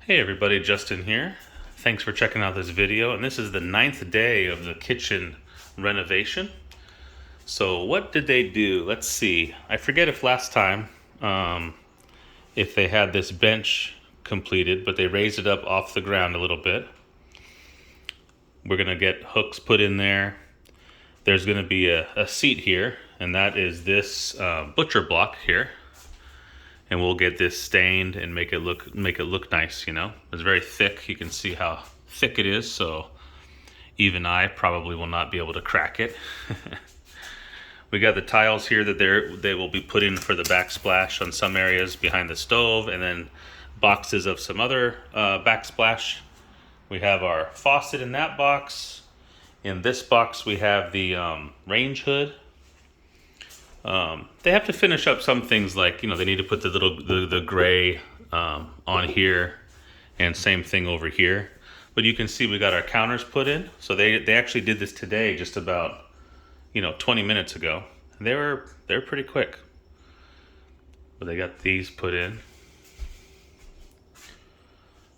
Hey everybody, Justin here. Thanks for checking out this video, and this is the 9th day of the kitchen renovation. So what did they do? Let's see. I forget if last time if they had this bench completed, but they raised it up off the ground a little bit. We're gonna get hooks put in there. There's gonna be a seat here, and that is this butcher block here. And we'll get this stained and make it look nice, you know. It's very thick. You can see how thick it is, so even I probably will not be able to crack it. We got the tiles here that they will be put in for the backsplash on some areas behind the stove, and then boxes of some other backsplash. We have our faucet in that box. In this box we have the range hood. They have to finish up some things, like, you know, they need to put the gray on here, and same thing over here. But you can see we got our counters put in. So they actually did this today, just about, you know, 20 minutes ago. And they're pretty quick. But they got these put in.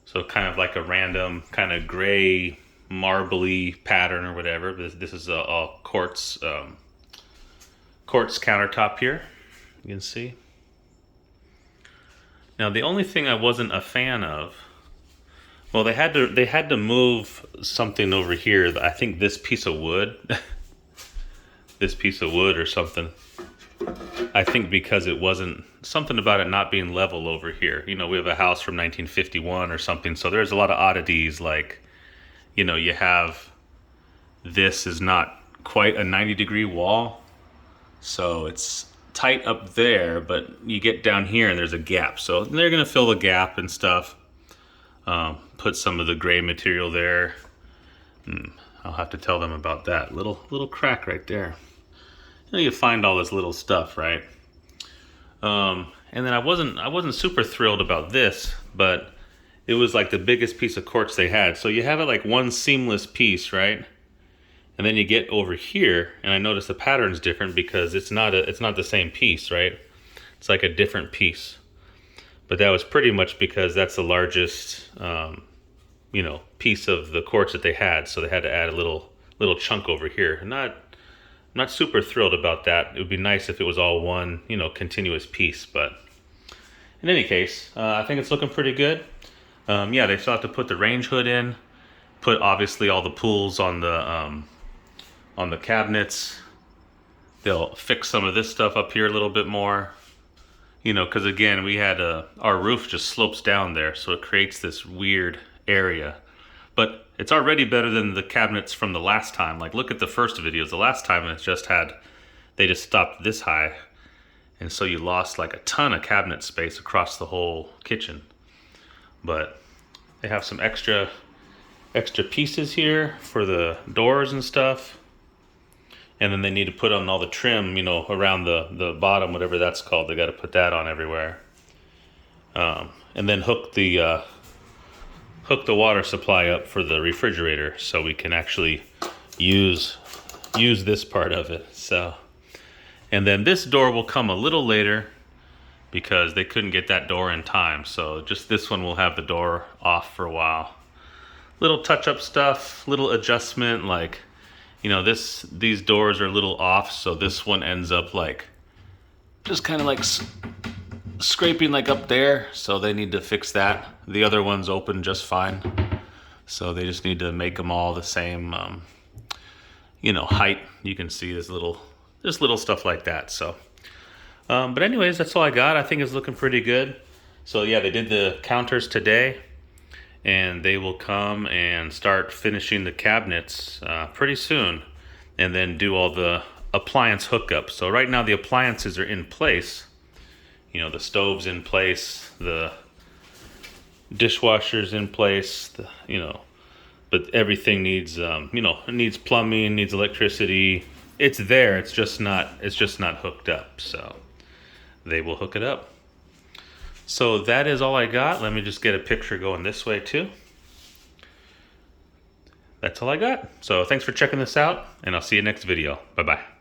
So kind of like a random kind of gray marbly pattern or whatever. This is a quartz countertop here, you can see. Now the only thing I wasn't a fan of, well, they had to move something over here. I think this piece of wood, this piece of wood or something. I think because it wasn't, something about it not being level over here. You know, we have a house from 1951 or something, so there's a lot of oddities, like, you know, you have, this is not quite a 90-degree wall. So it's tight up there, but you get down here and there's a gap. So they're gonna fill the gap and stuff. Put some of the gray material there. I'll have to tell them about that. Little crack right there. You know, you find all this little stuff, right? And then I wasn't super thrilled about this, but it was like the biggest piece of quartz they had. So you have it like one seamless piece, right? And then you get over here, and I notice the pattern's different because it's not the same piece, right? It's like a different piece. But that was pretty much because that's the largest, you know, piece of the quartz that they had. So they had to add a little chunk over here. I'm not super thrilled about that. It would be nice if it was all one, you know, continuous piece. But in any case, I think it's looking pretty good. Yeah, they still have to put the range hood in. Put obviously all the pulls on the cabinets. They'll fix some of this stuff up here a little bit more, you know, because again, we had our roof just slopes down there, so it creates this weird area. But it's already better than the cabinets from the last time. Like, look at the first videos. The last time they just stopped this high, and so you lost like a ton of cabinet space across the whole kitchen. But they have some extra pieces here for the doors and stuff. And then they need to put on all the trim, you know, around the bottom, whatever that's called. They got to put that on everywhere. And then hook the water supply up for the refrigerator, so we can actually use this part of it. So, and then this door will come a little later because they couldn't get that door in time. So just this one will have the door off for a while. Little touch-up stuff, little adjustment, like, you know, these doors are a little off, so this one ends up like, just kind of like scraping like up there, so they need to fix that. The other one's open just fine, so they just need to make them all the same, you know, height. You can see just little stuff like that. So, but anyways, that's all I got. I think it's looking pretty good. So yeah, they did the counters today, and they will come and start finishing the cabinets pretty soon, and then do all the appliance hookups. So right now the appliances are in place. You know, the stove's in place, the dishwasher's in place, you know, but everything needs, you know, it needs plumbing, needs electricity. It's there, it's just not hooked up. So they will hook it up. So that is all I got. Let me just get a picture going this way too. That's all I got. So thanks for checking this out, and I'll see you next video. Bye-bye.